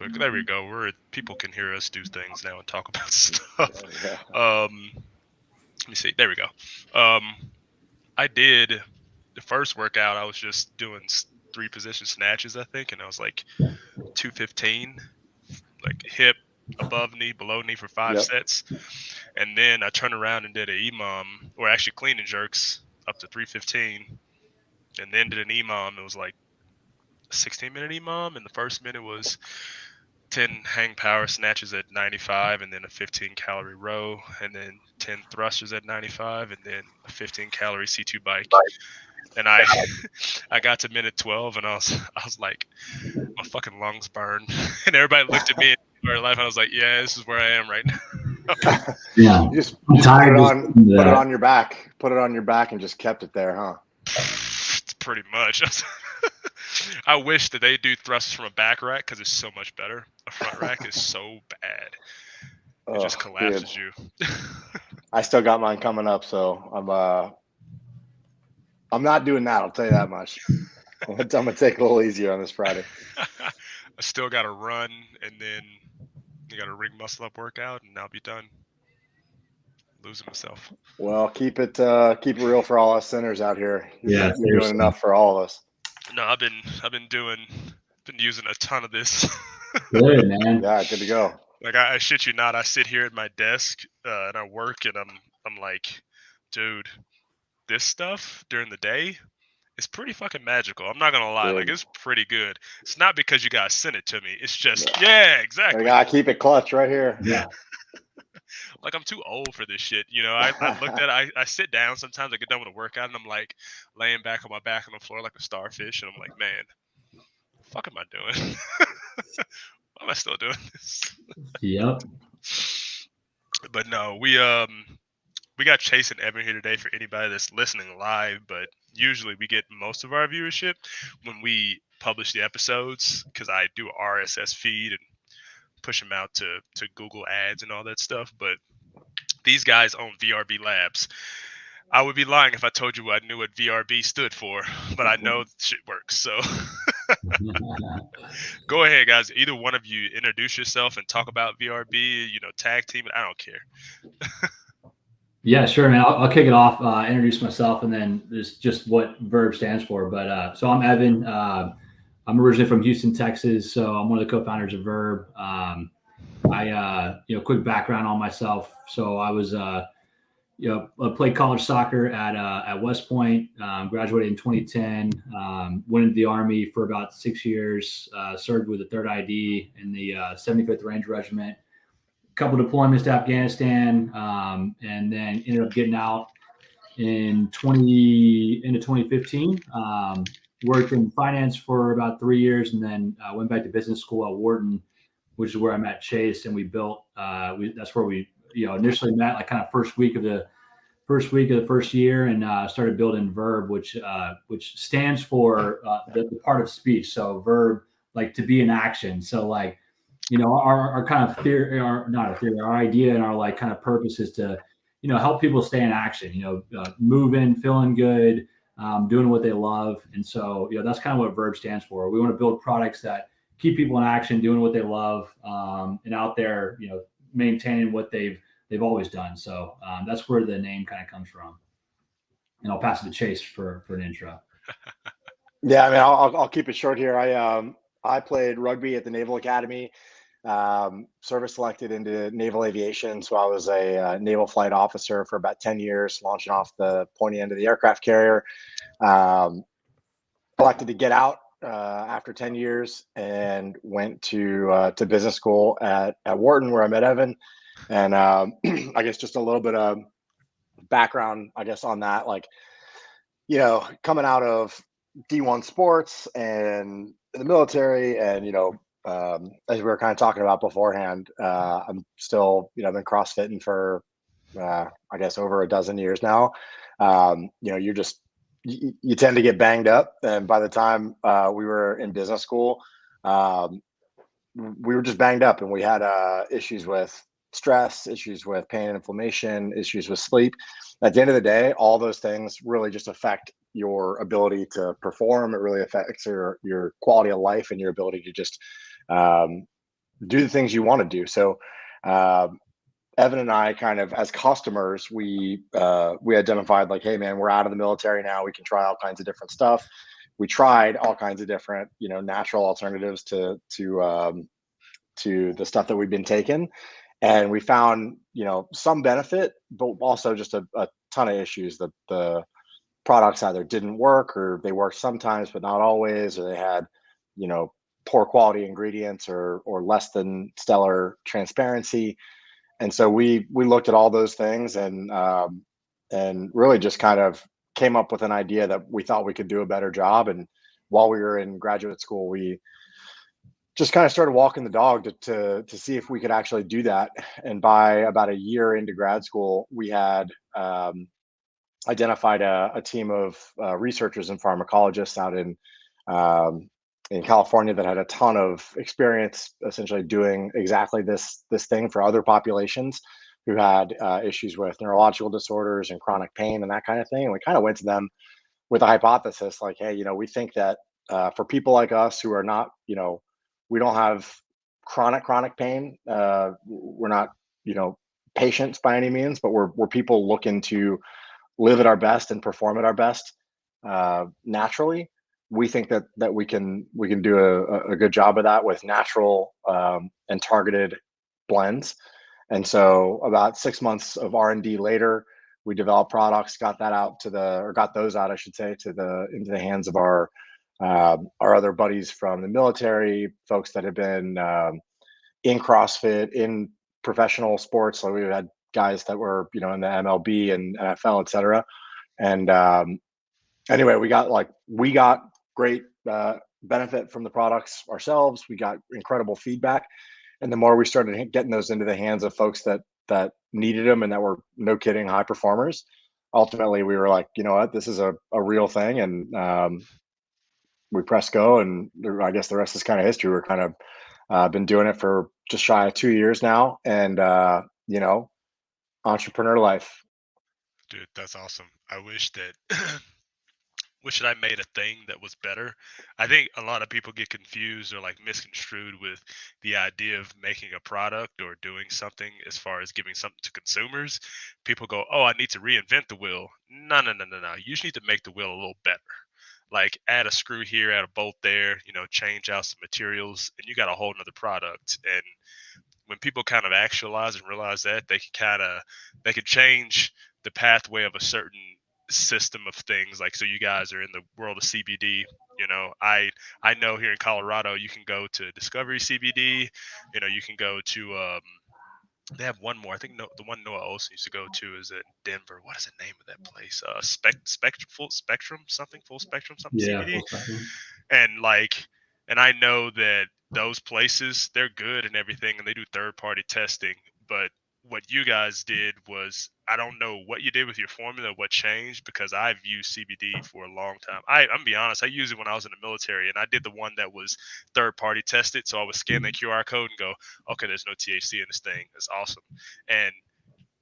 quick. There we go. People can hear us do things now and talk about stuff. Yeah. Let me see. There we go. I did the first workout. I was just doing 3 position snatches, I think, and I was like 215, like hip, above knee, below knee for 5 Yep. sets. And then I turned around and did an EMOM, or actually clean and jerks up to 315, and then did an EMOM. It was like a 16-minute EMOM, and the first minute was 10 hang power snatches at 95, and then a 15-calorie row, and then 10 thrusters at 95, and then a 15-calorie C2 bike. And I got to minute 12, and I was like, my fucking lungs burn. And everybody looked at me in their life, and I was like, yeah, this is where I am right now. Yeah. You just I'm put tired it of on, listening to put it that. on your back, put it on your back, and just kept it there, huh? It's pretty much. I wish that they do thrusts from a back rack because it's so much better. A front rack is so bad. It just collapses you. I still got mine coming up, so I'm not doing that. I'll tell you that much. I'm gonna take it a little easier on this Friday. I still got to run, and then you got a ring muscle up workout, and I'll be done. Losing myself. Well, keep it real for all us sinners out here. Yeah, You're seriously. doing enough for all of us. No, I've been using a ton of this. Good, man. Yeah, good to go. Like I shit you not, I sit here at my desk and I work, and I'm like, dude, this stuff during the day is pretty fucking magical. I'm not gonna lie, Dude. like it's pretty good. It's not because you guys sent it to me. It's just yeah, exactly. We gotta keep it clutch right here. Yeah. Like I'm too old for this shit. You know, I looked at it, I sit down sometimes, I get done with a workout, and I'm like laying back on my back on the floor like a starfish, and I'm like, man, what the fuck am I doing? Why am I still doing this? Yep. But no, we got Chase and Evan here today for anybody that's listening live, but usually we get most of our viewership when we publish the episodes, because I do a RSS feed and push them out to Google ads and all that stuff. But these guys own VRB Labs. I would be lying if I told you I knew what VRB stood for, but I know shit works. So go ahead, guys. Either one of you introduce yourself and talk about VRB, tag team. I don't care. Yeah, sure, man. I'll kick it off, introduce myself, and then just what VRB stands for. But so I'm Evan. I'm originally from Houston, Texas, so I'm one of the co-founders of VRB. Quick background on myself. So I was, I played college soccer at West Point. Graduated in 2010. Went into the Army for about 6 years. Served with the 3rd ID in the 75th Ranger Regiment. Couple deployments to Afghanistan, and then ended up getting out into 2015. Worked in finance for about 3 years, and then went back to business school at Wharton, which is where I met Chase, and we built. That's where we initially met, like kind of first week of the first year, and started building VRB, which stands for the part of speech. So VRB, like to be in action. So like, our kind of theory, our idea and our like kind of purpose is to, help people stay in action, moving, feeling good, doing what they love. And so, that's kind of what VRB stands for. We want to build products that keep people in action, doing what they love, and out there, maintaining what they've always done. So that's where the name kind of comes from. And I'll pass it to Chase for an intro. Yeah, I mean, I'll keep it short here. I played rugby at the Naval Academy, service selected into naval aviation. So I was a naval flight officer for about 10 years, launching off the pointy end of the aircraft carrier. Elected to get out after 10 years and went to business school at Wharton, where I met Evan. And I guess just a little bit of background, I guess, on that, like, coming out of D1 sports and in the military, and as we were kind of talking about beforehand, I'm still I've been CrossFitting for I guess over a dozen years now. You tend to get banged up, and by the time we were in business school, we were just banged up, and we had issues with stress, issues with pain and inflammation, issues with sleep. At the end of the day, all those things really just affect your ability to perform. It really affects your quality of life and your ability to just do the things you want to do. So Evan and I kind of, as customers, we identified like, hey man, we're out of the military now. We can try all kinds of different stuff. We tried all kinds of different, natural alternatives to the stuff that we've been taking, and we found, some benefit, but also just a ton of issues. The products either didn't work, or they worked sometimes but not always, or they had, poor quality ingredients, or less than stellar transparency. And so we looked at all those things, and really just kind of came up with an idea that we thought we could do a better job. And while we were in graduate school, we just kind of started walking the dog to see if we could actually do that. And by about a year into grad school, we had identified a team of researchers and pharmacologists out in California that had a ton of experience, essentially doing exactly this thing for other populations who had issues with neurological disorders and chronic pain and that kind of thing. And we kind of went to them with a hypothesis like, hey, we think that for people like us who are not, we don't have chronic pain. We're not, patients by any means, but we're people looking to live at our best and perform at our best naturally. We think that we can do a good job of that with natural and targeted blends. And so about 6 months of R&D later, we developed products, got those out, I should say, into the hands of our other buddies from the military, folks that have been in CrossFit, in professional sports. So we had guys that were, in the MLB and NFL, et cetera. And anyway, we got great benefit from the products ourselves. We got incredible feedback. And the more we started getting those into the hands of folks that needed them and that were, no kidding, high performers, ultimately we were like, you know what, this is a real thing. And we pressed go, and I guess the rest is kind of history. We're kind of been doing it for just shy of 2 years now. And, entrepreneur life. Dude, that's awesome. I wish that I made a thing that was better. I think a lot of people get confused or like misconstrued with the idea of making a product or doing something as far as giving something to consumers. People go, "Oh, I need to reinvent the wheel." No, no, no, no, no. You just need to make the wheel a little better. Like add a screw here, add a bolt there, change out some materials, and you got a whole nother product. And when people kind of actualize and realize that, they can change the pathway of a certain system of things. Like, so you guys are in the world of CBD. I know here in Colorado you can go to Discovery CBD. You can go to they have one more. I think the one Noah Olson used to go to is in Denver. What is the name of that place? Full Spectrum something Yeah, CBD. full spectrum. And I know that those places, they're good and everything, and they do third party testing. But what you guys did was, I don't know what you did with your formula, what changed, because I've used CBD for a long time. I'm gonna be honest, I used it when I was in the military, and I did the one that was third party tested. So I would scan the QR code and go, okay, there's no THC in this thing. That's awesome. And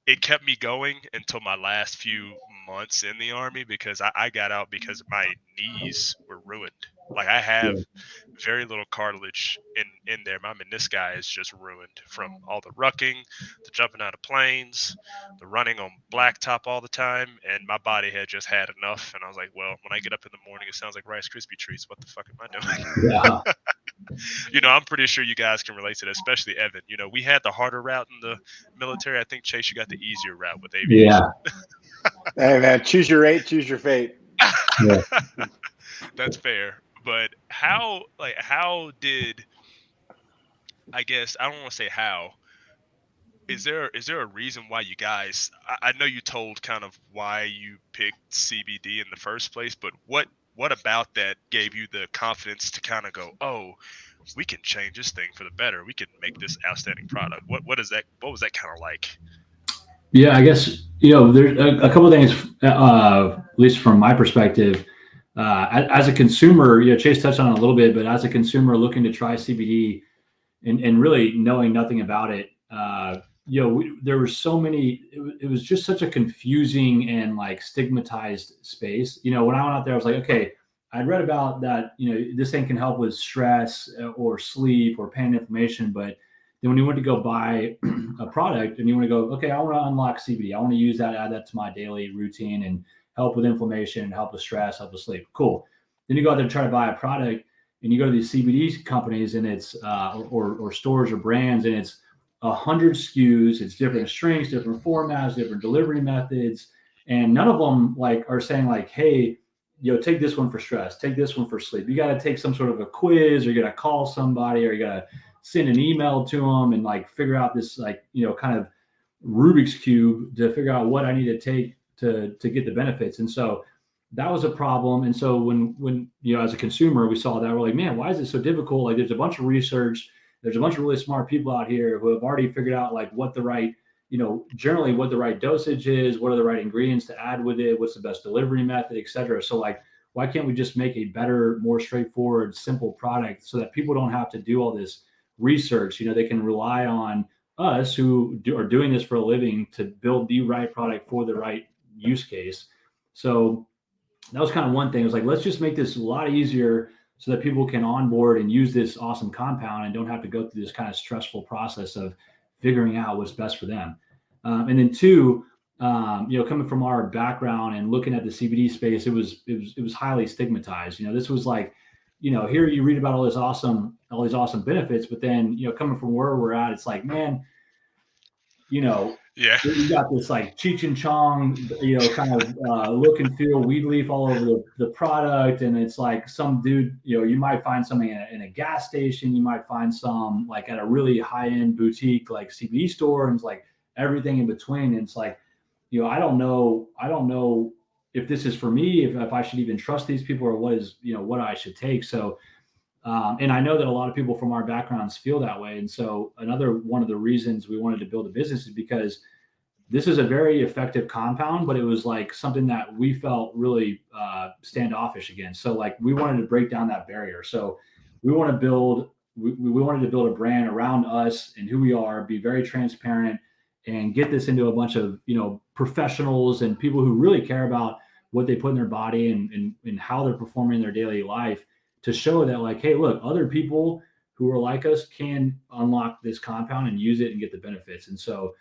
it kept me going until my last few months in the Army, because I got out because my knees were ruined. Like, I have very little cartilage in there. My menisci is just ruined from all the rucking, the jumping out of planes, the running on blacktop all the time, and my body had just had enough. And I was like, well, when I get up in the morning, it sounds like Rice Krispie treats. What the fuck am I doing? Yeah. I'm pretty sure you guys can relate to that, especially Evan. We had the harder route in the military. I think, Chase, you got the easier route with aviation. Yeah. Hey man, choose your rate, choose your fate. Yeah. That's fair. But how did, I guess, I don't want to say how, is there a reason why you guys, I know you told kind of why you picked CBD in the first place, but what about that gave you the confidence to kind of go, oh, we can change this thing for the better. We can make this outstanding product. What was that kind of like? Yeah, I guess, there's a couple of things, at least from my perspective. As a consumer, Chase touched on it a little bit, but as a consumer looking to try CBD and really knowing nothing about it, there were so many. It was just such a confusing and like stigmatized space. When I went out there, I was like, okay, I'd read about that. This thing can help with stress or sleep or pain and inflammation, but Then when you want to go buy a product and you want to go, okay, I want to unlock CBD. I want to use that, add that to my daily routine and help with inflammation, help with stress, help with sleep. Cool. Then you go out there and try to buy a product and you go to these CBD companies and it's or stores or brands and it's 100 SKUs. It's different strengths, different formats, different delivery methods, and none of them like are saying like, hey, take this one for stress, take this one for sleep. You got to take some sort of a quiz, or you got to call somebody, or you got to send an email to them and like figure out this like kind of Rubik's cube to figure out what I need to take to get the benefits. And so that was a problem. And so when as a consumer we saw that, we're like, man, why is it so difficult? Like there's a bunch of research, there's a bunch of really smart people out here who have already figured out like what the right generally what the right dosage is, what are the right ingredients to add with it, what's the best delivery method, et cetera. So like, why can't we just make a better, more straightforward, simple product so that people don't have to do all this research? They can rely on us who are doing this for a living to build the right product for the right use case. So that was kind of one thing. It was like, let's just make this a lot easier so that people can onboard and use this awesome compound and don't have to go through this kind of stressful process of figuring out what's best for them. And then two, coming from our background and looking at the CBD space, it was highly stigmatized. This was like, here you read about all these awesome benefits, but then, coming from where we're at, it's like, man, Yeah. you got this like Cheech and Chong, kind of look and feel weed leaf all over the product. And it's like some dude, you might find something in a gas station. You might find some like at a really high end boutique, like CBD store, and it's like everything in between. And it's like, I don't know if this is for me, if I should even trust these people or what is, what I should take. So, and I know that a lot of people from our backgrounds feel that way. And so another one of the reasons we wanted to build a business is because this is a very effective compound, but it was like something that we felt really standoffish against. So like we wanted to break down that barrier. So we want to build, we wanted to build a brand around us and who we are, be very transparent, and get this into a bunch of, professionals and people who really care about what they put in their body and how they're performing in their daily life, to show that like, hey, look, other people who are like us can unlock this compound and use it and get the benefits. And so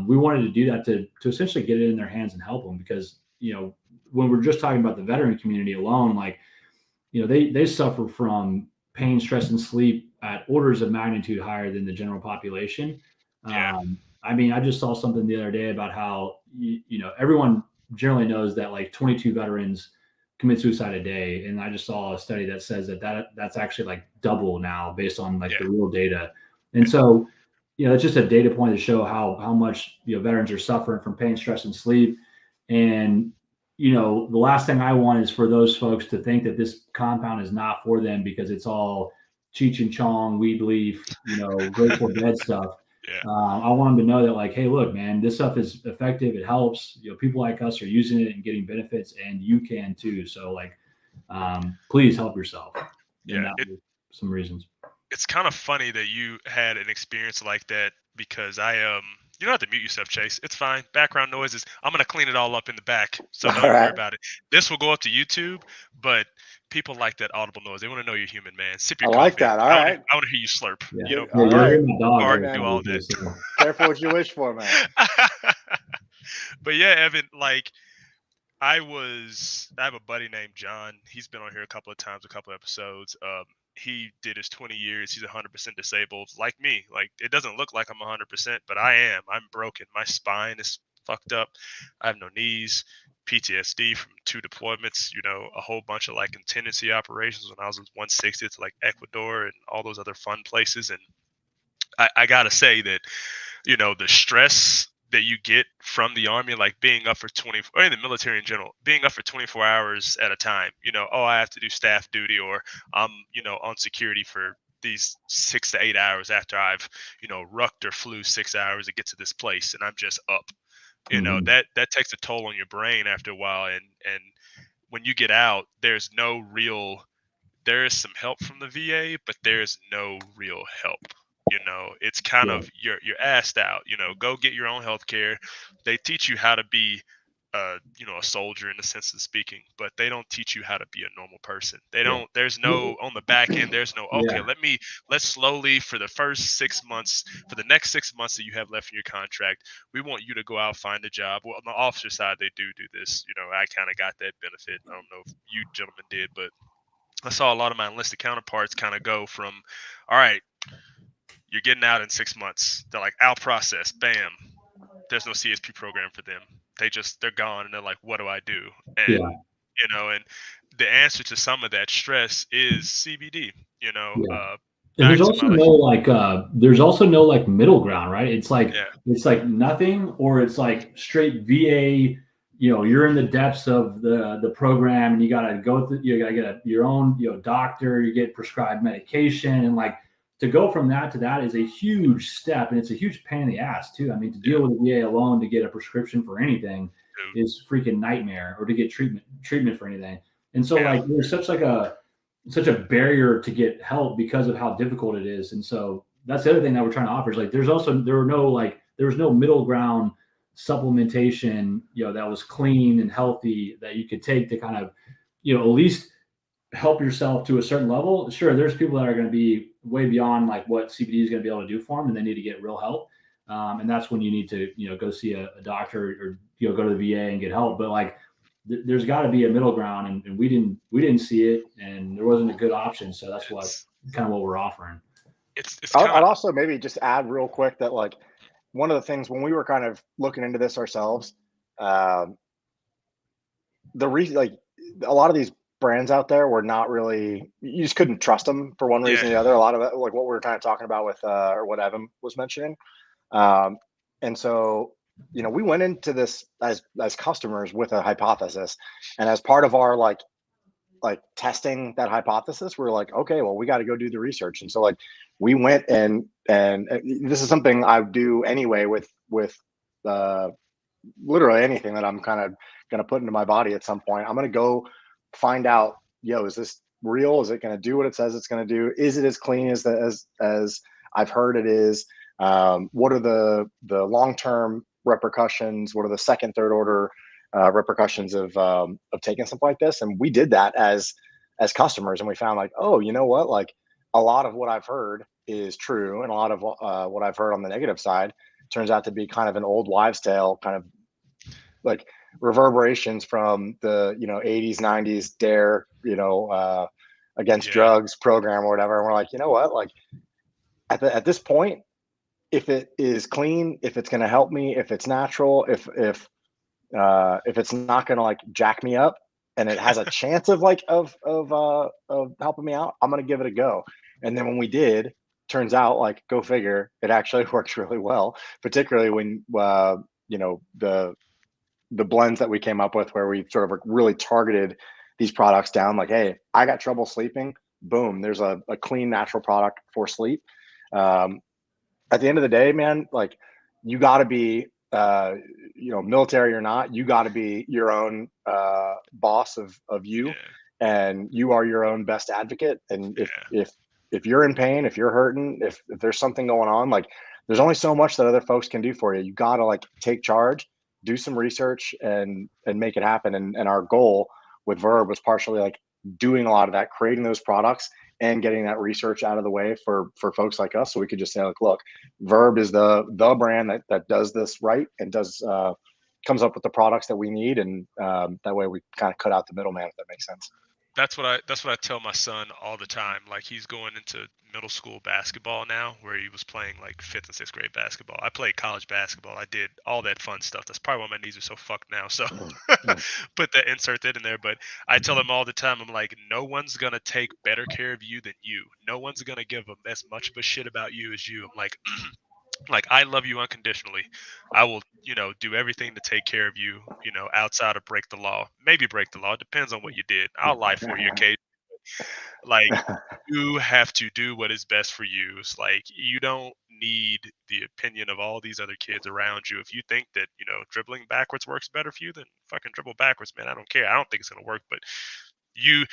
we wanted to do that to essentially get it in their hands and help them, because, when we're just talking about the veteran community alone, like, they suffer from pain, stress, and sleep at orders of magnitude higher than the general population. Yeah. I mean, I just saw something the other day about how, everyone generally knows that like 22 veterans commit suicide a day. And I just saw a study that says that's actually like double now based on like the real data. And so, it's just a data point to show how much, veterans are suffering from pain, stress, and sleep. And, the last thing I want is for those folks to think that this compound is not for them because it's all Cheech and Chong, weed leaf, Grateful Dead stuff. Yeah. I want them to know that like, hey, look, man, this stuff is effective. It helps. People like us are using it and getting benefits, and you can too. So like, please help yourself. Yeah. Some reasons. It's kind of funny that you had an experience like that, because you don't have to mute yourself, Chase. It's fine. Background noises. I'm gonna clean it all up in the back, so don't worry about it. This will go up to YouTube, but people like that audible noise. They want to know you're human, man. Sip your coffee. I like that. All right. I want to hear you slurp. Yeah. All right. Do all that. Careful what you wish for, man. But yeah, Evan, like I have a buddy named John. He's been on here a couple of times, a couple of episodes. He did his 20 years. He's 100% disabled, like me. Like it doesn't look like I'm 100%, but I am. I'm broken. My spine is fucked up. I have no knees. PTSD from 2 deployments. A whole bunch of like contingency operations when I was in 160th, like Ecuador and all those other fun places. And I gotta say that, the stress that you get from the Army, like being up for 24, or in the military in general, being up for 24 hours at a time, I have to do staff duty, or I'm, on security for these 6 to 8 hours after I've, rucked or flew 6 hours to get to this place, and I'm just up, that takes a toll on your brain after a while. And when you get out, there is some help from the VA, but there's no real help. It's kind of you're asked out, go get your own health care. They teach you how to be a soldier in the sense of speaking, but they don't teach you how to be a normal person. They don't. There's no on the back end. There's no okay. Let's slowly for the first 6 months, for the next 6 months that you have left in your contract, we want you to go out find a job. Well, on the officer side, they do this. I kind of got that benefit. I don't know if you gentlemen did, but I saw a lot of my enlisted counterparts kind of go from, all right, you're getting out in 6 months. They're like out process, bam. There's no CSP program for them. They're gone, and they're like, what do I do? And and the answer to some of that stress is CBD. And there's also no like middle ground, right? It's like nothing, or it's like straight VA. You're in the depths of the program, and you gotta go through. You gotta get your own doctor. You get prescribed medication, and like to go from that to that is a huge step, and it's a huge pain in the ass too. I mean, to deal with the VA alone to get a prescription for anything is freaking nightmare, or to get treatment for anything. And so like there's such a barrier to get help because of how difficult it is. And so that's the other thing that we're trying to offer is like there was no middle ground supplementation that was clean and healthy that you could take to kind of at least help yourself to a certain level. Sure, there's people that are going to be way beyond like what CBD is going to be able to do for them, and they need to get real help. And that's when you need to go see a doctor, or go to the VA and get help. But like there's got to be a middle ground, and we didn't see it, and there wasn't a good option. So that's kind of what we're offering. I'd also maybe just add real quick that like one of the things when we were kind of looking into this ourselves, the reason like a lot of these brands out there were not really, you just couldn't trust them for one reason or the other. A lot of it, like what we were kind of talking about with or what Evan was mentioning, and so we went into this as customers with a hypothesis, and as part of our like testing that hypothesis, we're like, okay, well, we got to go do the research. And so like we went and this is something I do anyway with literally anything that I'm kind of going to put into my body at some point. I'm going to go find out, is this real? Is it going to do what it says it's going to do? Is it as clean as I've heard it is? What are the long-term repercussions? What are the second, third order repercussions of taking something like this? And we did that as customers, and we found like, oh, you know what? Like a lot of what I've heard is true, and a lot of what I've heard on the negative side turns out to be kind of an old wives' tale, kind of like reverberations from the 80s, 90s DARE, against drugs program or whatever. And we're like, you know what? Like at this point, if it is clean, if it's going to help me, if it's natural, if it's not going to like jack me up, and it has a chance of helping me out, I'm going to give it a go. And then when we did, turns out, like, go figure, it actually works really well, particularly when the blends that we came up with, where we sort of really targeted these products down, like, hey, I got trouble sleeping, boom, there's a clean natural product for sleep. At the end of the day, man, like you got to be military or not, you got to be your own boss of you, and you are your own best advocate. And if you're in pain, if you're hurting, if there's something going on, like there's only so much that other folks can do for you. You got to like take charge, do some research, and make it happen. And our goal with VRB was partially like doing a lot of that, creating those products and getting that research out of the way for folks like us, so we could just say, like, look, VRB is the brand that does this right and does comes up with the products that we need, and that way we kind of cut out the middleman, if that makes sense. That's what I tell my son all the time. Like, he's going into middle school basketball now, where he was playing like 5th and 6th grade basketball. I played college basketball. I did all that fun stuff. That's probably why my knees are so fucked now. So insert that in there. But I tell him all the time, I'm like, no one's gonna take better care of you than you. No one's gonna give them as much of a shit about you as you. I'm like, like, I love you unconditionally. I will, do everything to take care of you, outside of break the law. Maybe break the law. Depends on what you did. I'll lie for you occasionally. Like, you have to do what is best for you. It's like, you don't need the opinion of all these other kids around you. If you think that, dribbling backwards works better for you, then fucking dribble backwards, man. I don't care. I don't think it's going to work, but you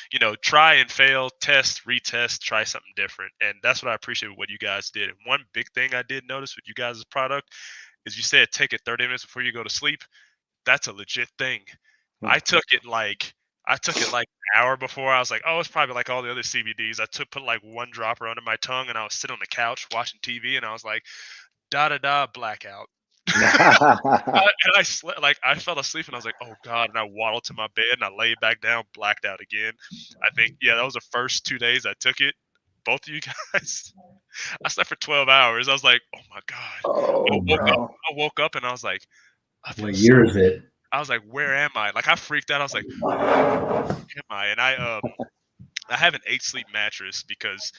try and fail, test, retest, try something different. And that's what I appreciate with what you guys did. And one big thing I did notice with you guys' product is you said take it 30 minutes before you go to sleep. that's a legit thing. I took it like an hour before. I was like, oh, it's probably like all the other CBDs. I put like one dropper under my tongue, and I was sitting on the couch watching TV, and I was like, da da da, blackout. And I slept, like I fell asleep, and I was like, oh god, and I waddled to my bed, and I laid back down, blacked out again. I think, yeah, that was the first 2 days I took it. Both of you guys, I slept for 12 hours. I was like, oh my god. Oh, bro. I woke up and I was like, I feel What so. year is it? I was like, where am I? Like I freaked out. I was like, where am I? And I have an 8 sleep mattress because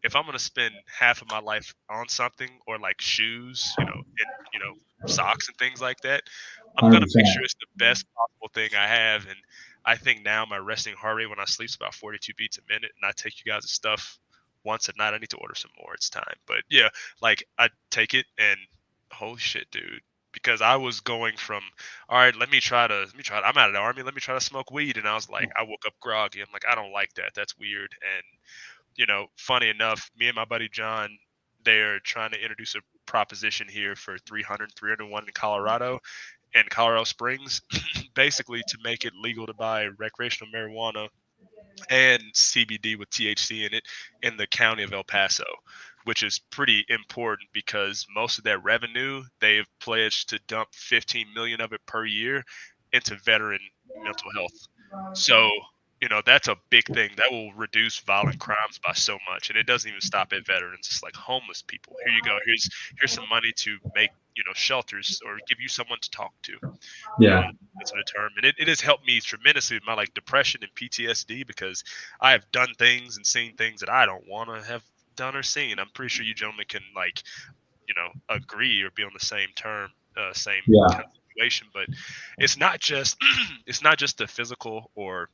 if I'm gonna spend half of my life on something or like shoes, and socks and things like that, I'm gonna make 100%. sure it's the best possible thing I have. And I think now my resting heart rate when I sleep is about 42 beats a minute, and I take you guys' stuff once at night. I need to order some more. It's time. But yeah, like I take it and holy shit, dude. Because I was going from, all right, let me try to. I'm out of the army. Let me try to smoke weed, and I was like, I woke up groggy. I'm like, I don't like that. That's weird. And funny enough, me and my buddy John, they're trying to introduce a proposition here for 301 in Colorado and Colorado Springs, basically to make it legal to buy recreational marijuana and CBD with THC in it in the county of El Paso, which is pretty important because most of that revenue they've pledged to dump 15 million of it per year into veteran mental health. So, that's a big thing that will reduce violent crimes by so much. And it doesn't even stop at veterans. It's like homeless people. Here you go. Here's some money to make, shelters or give you someone to talk to. Yeah. That's the term. And it has helped me tremendously with my like depression and PTSD because I have done things and seen things that I don't want to have done or seen. I'm pretty sure you gentlemen can like, agree or be on the same term, same Yeah. kind of situation. But it's not just it's not just the physical or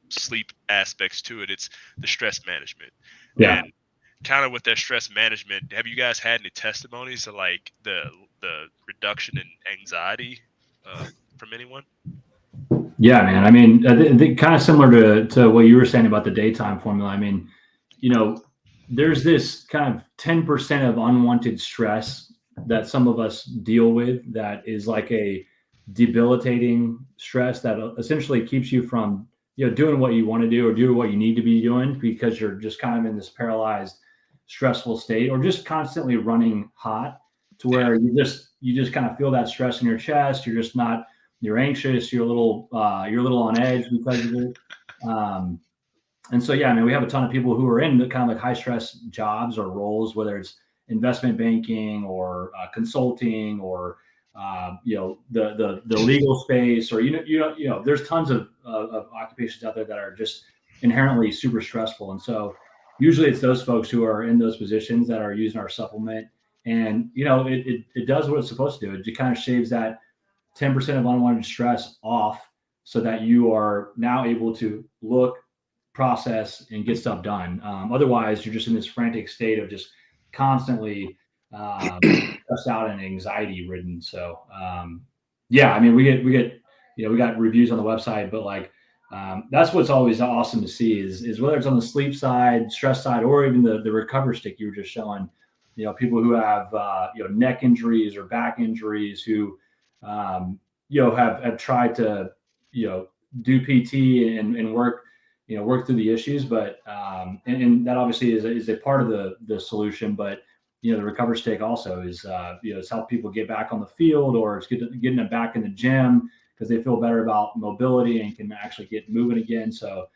sleep aspects to it. It's the stress management. Yeah. And kind of with that stress management, have you guys had any testimonies of like the reduction in anxiety from anyone? Yeah, man. I mean, I think kind of similar to what you were saying about the daytime formula. I mean, there's this kind of 10% of unwanted stress that some of us deal with that is like a debilitating stress that essentially keeps you from doing what you want to do or doing what you need to be doing because you're just kind of in this paralyzed stressful state or just constantly running hot to where you just kind of feel that stress in your chest. You're anxious, you're a little on edge because of it. And so, yeah, I mean, we have a ton of people who are in the kind of like high stress jobs or roles, whether it's investment banking or consulting or the legal space or there's tons of occupations out there that are just inherently super stressful. And so usually it's those folks who are in those positions that are using our supplement, and it does what it's supposed to do. It kind of shaves that 10% of unwanted stress off so that you are now able to look, process, and get stuff done. Otherwise, you're just in this frantic state of just constantly stressed out and anxiety ridden. So, yeah, I mean, we got reviews on the website, but like, that's what's always awesome to see is whether it's on the sleep side, stress side, or even the recover stick you were just showing, people who have, neck injuries or back injuries who, have tried to, do PT and work, work through the issues, but and that obviously is a part of the solution. But the recover stick also is it's help people get back on the field, or it's getting them back in the gym because they feel better about mobility and can actually get moving again. So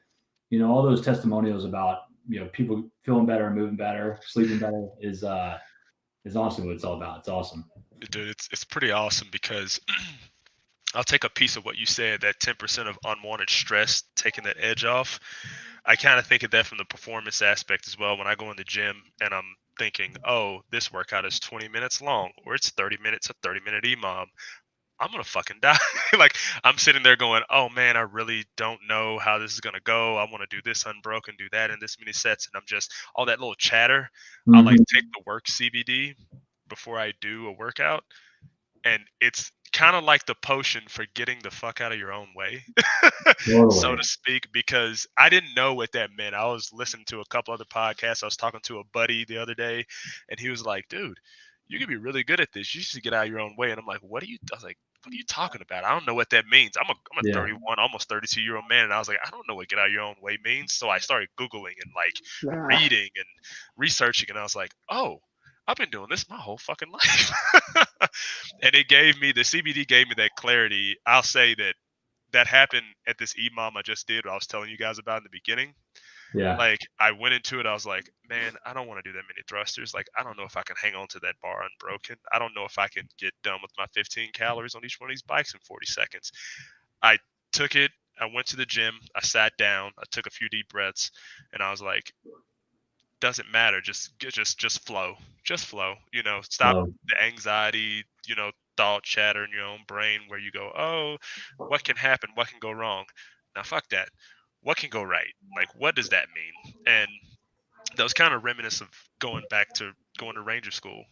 all those testimonials about people feeling better and moving better, sleeping better is honestly what it's all about. It's awesome. Dude, it's pretty awesome because I'll take a piece of what you said, that 10% of unwanted stress, taking that edge off. I kind of think of that from the performance aspect as well. When I go in the gym and I'm thinking, oh, this workout is 20 minutes long or it's 30 minutes, a 30-minute EMOM, I'm going to fucking die. Like I'm sitting there going, oh man, I really don't know how this is going to go. I want to do this unbroken, do that in this many sets. And I'm just all that little chatter. I'll like take the work CBD before I do a workout. And it's kind of like the potion for getting the fuck out of your own way, so to speak, because I didn't know what that meant. I was listening to a couple other podcasts. I was talking to a buddy the other day, and he was like, dude, you could be really good at this. You should get out of your own way. And I'm like, what do you? I was like, what are you talking about? I don't know what that means. I'm a Yeah. 31, almost 32-year-old man. And I was like, I don't know what get out of your own way means. So I started Googling and like Nah. reading and researching. And I was like, oh, I've been doing this my whole fucking life. And the CBD gave me that clarity. I'll say that happened at this EMOM I just did, what I was telling you guys about in the beginning. Yeah. Like, I went into it, I was like, man, I don't want to do that many thrusters. Like, I don't know if I can hang on to that bar unbroken. I don't know if I can get done with my 15 calories on each one of these bikes in 40 seconds. I took it, I went to the gym, I sat down, I took a few deep breaths, and I was like, doesn't matter, just flow. Just flow. Stop the anxiety, thought chatter in your own brain where you go, oh, what can happen? What can go wrong? Now, fuck that. What can go right? Like, what does that mean? And that was kind of reminiscent of going to Ranger School,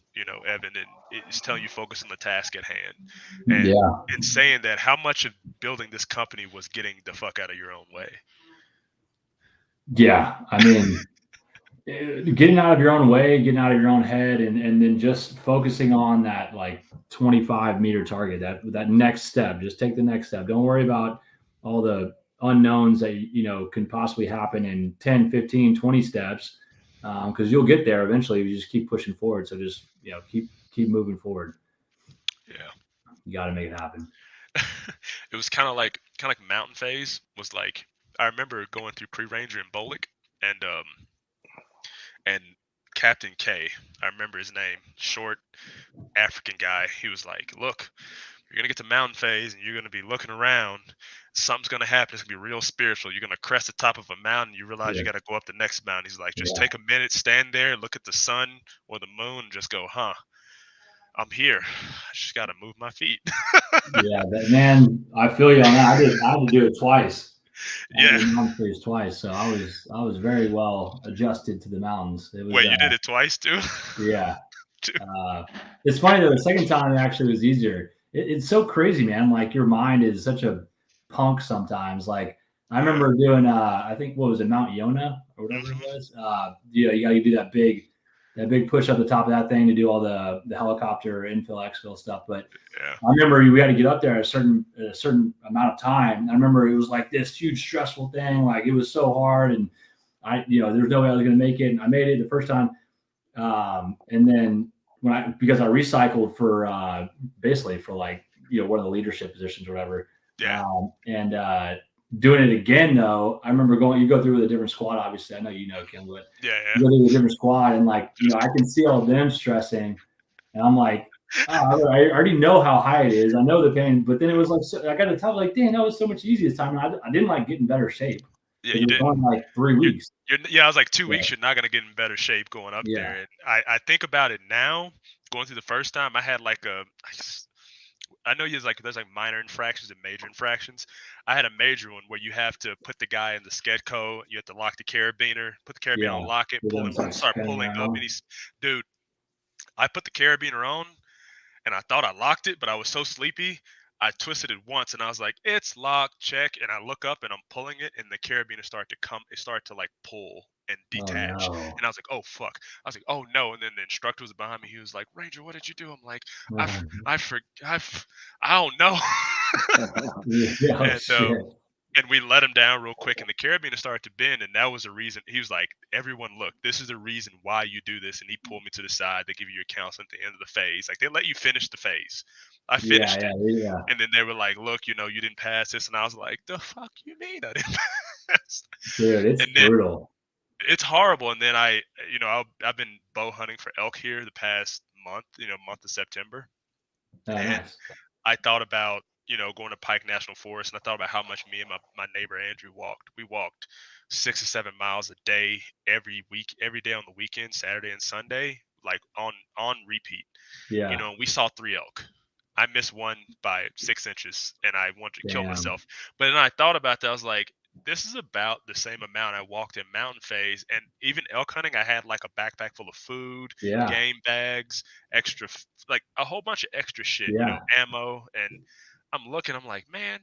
Evan, and it's telling you focus on the task at hand. And Yeah. in saying that, how much of building this company was getting the fuck out of your own way? Yeah. I mean, getting out of your own way, getting out of your own head, and then just focusing on that like 25-meter target, that next step. Just take the next step. Don't worry about all the unknowns that can possibly happen in 10, 15, 20 steps, because you'll get there eventually if you just keep pushing forward. So just keep moving forward. Yeah. You got to make it happen. It was kind of like Mountain Phase was like, I remember going through Pre-Ranger in Bolick, and Captain K, I remember his name, short African guy. He was like, look, you're going to get to Mountain Phase and you're going to be looking around. Something's going to happen. It's going to be real spiritual. You're going to crest the top of a mountain. You realize you got to go up the next mountain. He's like, just take a minute, stand there, look at the sun or the moon, and just go, huh, I'm here. I just got to move my feet. Yeah, man, I feel you on that. I had to do it twice. Yeah. Mountain Phase twice, so I was very well adjusted to the mountains. It was. Wait, you did it twice too? Yeah. It's funny though. The second time it actually was easier. It's so crazy, man. Like your mind is such a punk sometimes. Like I remember doing, I think what was it, Mount Yona or whatever it was. You got to do that big push up the top of that thing to do all the helicopter infill, exfil stuff. But I remember we had to get up there at a certain amount of time. And I remember it was like this huge stressful thing. Like it was so hard, and there's no way I was going to make it. And I made it the first time. And then because I recycled for basically for like one of the leadership positions or whatever. Yeah. And doing it again though, I remember you go through with a different squad. Obviously, I know Kim, but you go through with a different squad, and like I can see all of them stressing, and I'm like, oh, I already know how high it is. I know the pain, but then it was like I got to tell like, dang, that was so much easier this time. And I didn't like get in better shape. Yeah, you did. Like 3 weeks. I was like 2 weeks. You're not gonna get in better shape going up there. And I think about it now. Going through the first time, I had like I know there's like minor infractions and major infractions. I had a major one where you have to put the guy in the Sketco. You have to lock the carabiner, put the carabiner on, lock it, pull him, start pulling up. And dude, I put the carabiner on, and I thought I locked it, but I was so sleepy. I twisted it once and I was like, it's locked, check. And I look up and I'm pulling it and the carabiner started to like pull and detach. Oh, no. And I was like, oh, fuck. I was like, oh, no. And then the instructor was behind me. He was like, Ranger, what did you do? I'm like, I don't know. And we let him down real quick, and the carabiner started to bend, and that was the reason. He was like, everyone, look, this is the reason why you do this. And he pulled me to the side. They give you your counts at the end of the phase. Like, they let you finish the phase. I finished it. And then they were like, look, you didn't pass this. And I was like, the fuck you mean I didn't pass? Dude, it's brutal. It's horrible. And then I've been bow hunting for elk here the past month, month of September. And nice. I thought about, going to Pike National Forest, and I thought about how much me and my neighbor Andrew walked. We walked 6 or 7 miles a day every week, every day on the weekend, Saturday and Sunday, like on repeat. Yeah. We saw 3 elk. I missed one by 6 inches, and I wanted to kill myself. But then I thought about that. I was like, this is about the same amount I walked in Mountain Phase, and even elk hunting, I had like a backpack full of food, game bags, extra, like a whole bunch of extra shit, ammo. And I'm looking, I'm like, man,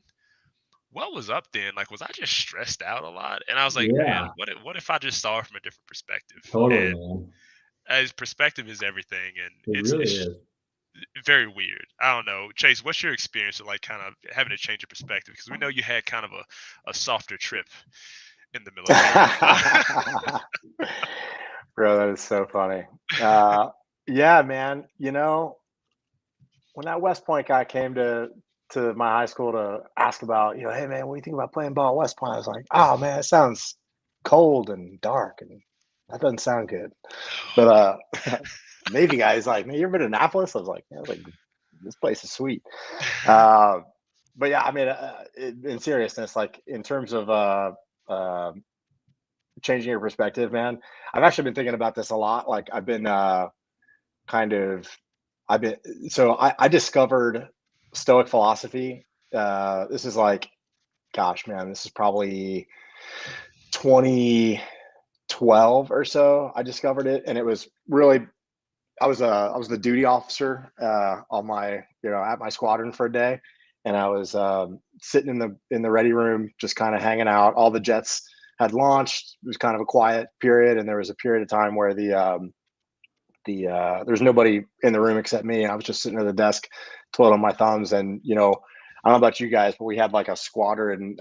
what was up then? Like, was I just stressed out a lot? And I was like, man, what if I just saw it from a different perspective? Totally, and man. As perspective is everything, and it really is. very weird. I don't know. Chase, what's your experience of like kind of having to change your perspective? Because we know you had kind of a softer trip in the military. Bro, that is so funny. Yeah, man. You know, when that West Point guy came to my high school to ask about, hey man, what do you think about playing ball at West Point? I was like, oh man, it sounds cold and dark, and that doesn't sound good. But Navy guy is like, man, you ever been to Annapolis? I was like, this place is sweet. But yeah, I mean, in seriousness, like in terms of uh, changing your perspective, man, I've actually been thinking about this a lot. Like I've been kind of, I've been, so I discovered Stoic philosophy. This is like, gosh, man, this is probably 2012 or so. I discovered it, and it was really, I was the duty officer on my, at my squadron for a day, and I was sitting in the ready room, just kind of hanging out. All the jets had launched. It was kind of a quiet period, and there was a period of time where there's nobody in the room except me. I was just sitting at the desk, twiddling my thumbs, and I don't know about you guys, but we had like a squadron,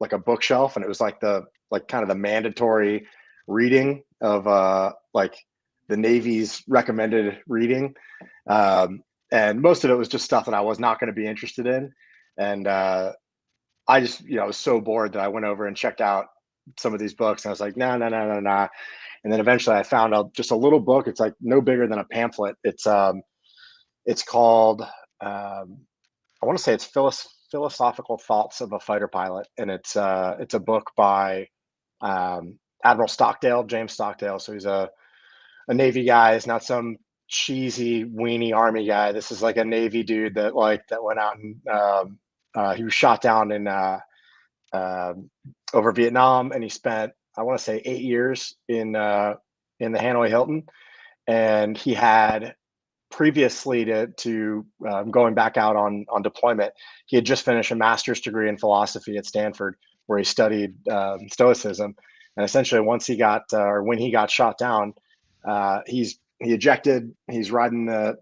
like a bookshelf, and it was like kind of the mandatory reading of like the Navy's recommended reading, and most of it was just stuff that I was not going to be interested in, and I just was so bored that I went over and checked out some of these books, and I was like, no, no, no, no, no. And then eventually I found out just a little book. It's like no bigger than a pamphlet. It's called I want to say it's Philosophical Thoughts of a Fighter Pilot, and it's a book by Admiral Stockdale, James Stockdale. So he's a Navy guy. He's not some cheesy weenie Army guy. This is like a Navy dude that went out and he was shot down in over Vietnam, and he spent, I want to say, 8 years in the Hanoi Hilton, and he had previously to going back out on deployment, he had just finished a master's degree in philosophy at Stanford, where he studied Stoicism. And essentially, once he got or when he got shot down, he ejected. He's riding the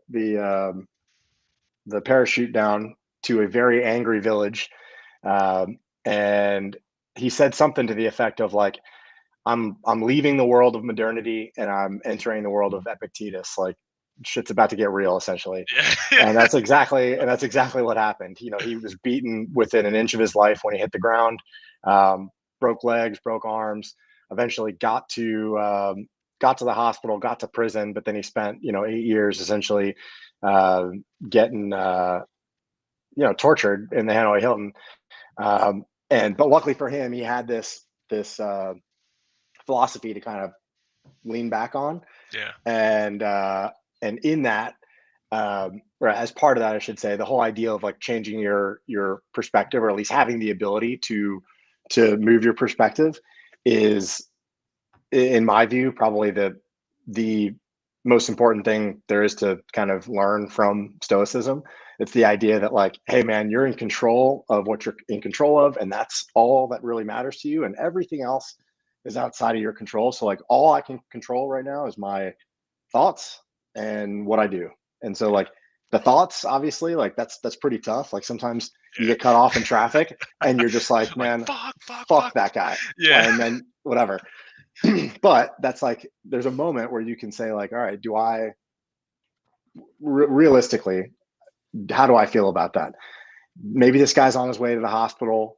parachute down to a very angry village, and he said something to the effect of like, I'm leaving the world of modernity and I'm entering the world of Epictetus. Like shit's about to get real, essentially. Yeah. And that's exactly what happened. He was beaten within an inch of his life when he hit the ground, broke legs, broke arms, eventually got to the hospital, got to prison, but then he spent 8 years essentially getting tortured in the Hanoi Hilton. But luckily for him, he had this philosophy to kind of lean back on. Yeah. And in that, or as part of that, I should say, the whole idea of like changing your perspective, or at least having the ability to move your perspective, is, in my view, probably the most important thing there is to kind of learn from Stoicism. It's the idea that like, hey man, you're in control of what you're in control of, and that's all that really matters to you, and everything else is outside of your control. So like all I can control right now is my thoughts and what I do. And so like the thoughts, obviously, like that's pretty tough. Like sometimes you get cut off in traffic and you're just like, man, fuck that guy. Yeah. And then whatever. But that's like, there's a moment where you can say like, all right, do I realistically, how do I feel about that? Maybe this guy's on his way to the hospital.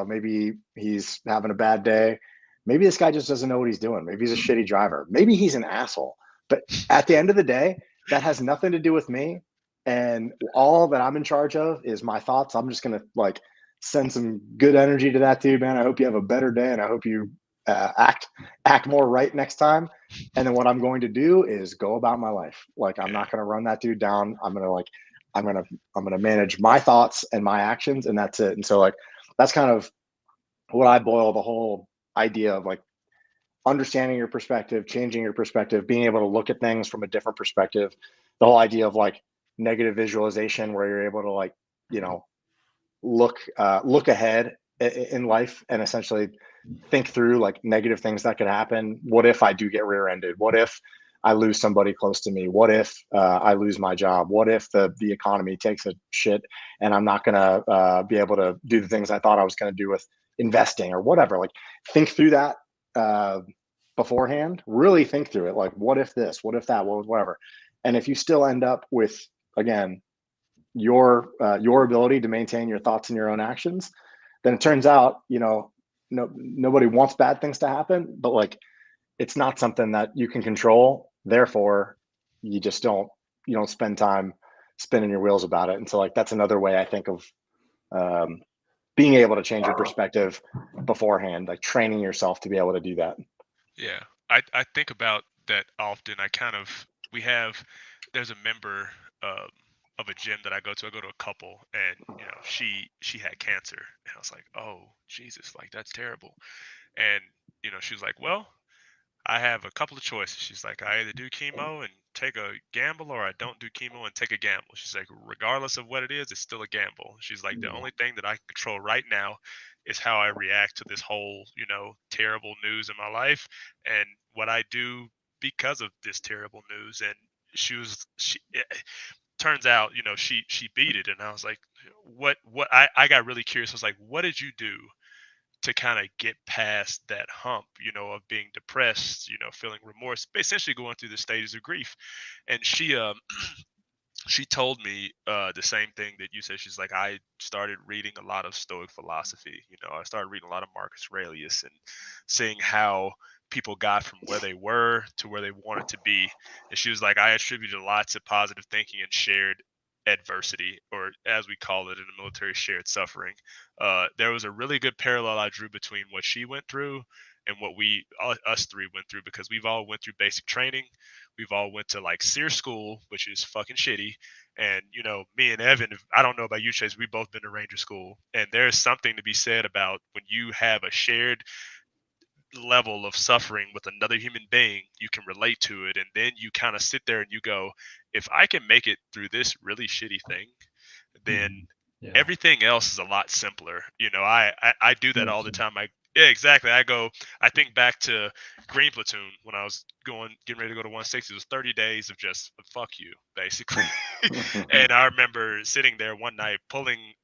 Maybe he's having a bad day. Maybe this guy just doesn't know what he's doing. Maybe he's a shitty driver. Maybe he's an asshole. But at the end of the day, that has nothing to do with me. And all that I'm in charge of is my thoughts. I'm just going to like send some good energy to that dude, man. I hope you have a better day, and I hope you act more right next time. And then what I'm going to do is go about my life. Like I'm not going to run that dude down. I'm going to manage my thoughts and my actions, and that's it. And so like that's kind of what I boil the whole idea of, like understanding your perspective, changing your perspective, being able to look at things from a different perspective. The whole idea of like negative visualization, where you're able to like look ahead in life and essentially think through like negative things that could happen. What if I do get rear-ended? What if I lose somebody close to me? What if I lose my job? What if the economy takes a shit and I'm not going to be able to do the things I thought I was going to do with investing or whatever? Like, think through that beforehand. Really think through it. Like, what if this? What if that? Whatever. And if you still end up with, again, your ability to maintain your thoughts and your own actions, then it turns out, nobody wants bad things to happen, but like, it's not something that you can control. Therefore, you don't spend time spinning your wheels about it. And so, like, that's another way I think of being able to change your perspective beforehand, like training yourself to be able to do that. Yeah, I think about that often. There's a member of a gym that I go to. I go to a couple, and she had cancer, and I was like, oh Jesus, like that's terrible. And she was like, well, I have a couple of choices. She's like, I either do chemo and take a gamble, or I don't do chemo and take a gamble. She's like, regardless of what it is, it's still a gamble. She's like, the only thing that I can control right now is how I react to this whole, terrible news in my life and what I do because of this terrible news. And it turns out, she beat it. And I was like, I got really curious. I was like, what did you do to kind of get past that hump, of being depressed, feeling remorse, essentially going through the stages of grief? And she told me the same thing that you said. She's like, I started reading a lot of Stoic philosophy. I started reading a lot of Marcus Aurelius and seeing how people got from where they were to where they wanted to be. And she was like, I attributed lots of positive thinking and shared adversity, or as we call it in the military, shared suffering. There was a really good parallel I drew between what she went through and what us three went through, because we've all went through basic training. We've all went to like SEER school, which is fucking shitty. And, me and Evan, I don't know about you, Chase, we've both been to Ranger school. And there's something to be said about when you have a shared level of suffering with another human being, you can relate to it. And then you kind of sit there and you go, if I can make it through this really shitty thing, then everything else is a lot simpler. I do that all the time. Yeah, exactly. I think back to Green Platoon when I was getting ready to go to 160. It was 30 days of just fuck you, basically. And I remember sitting there one night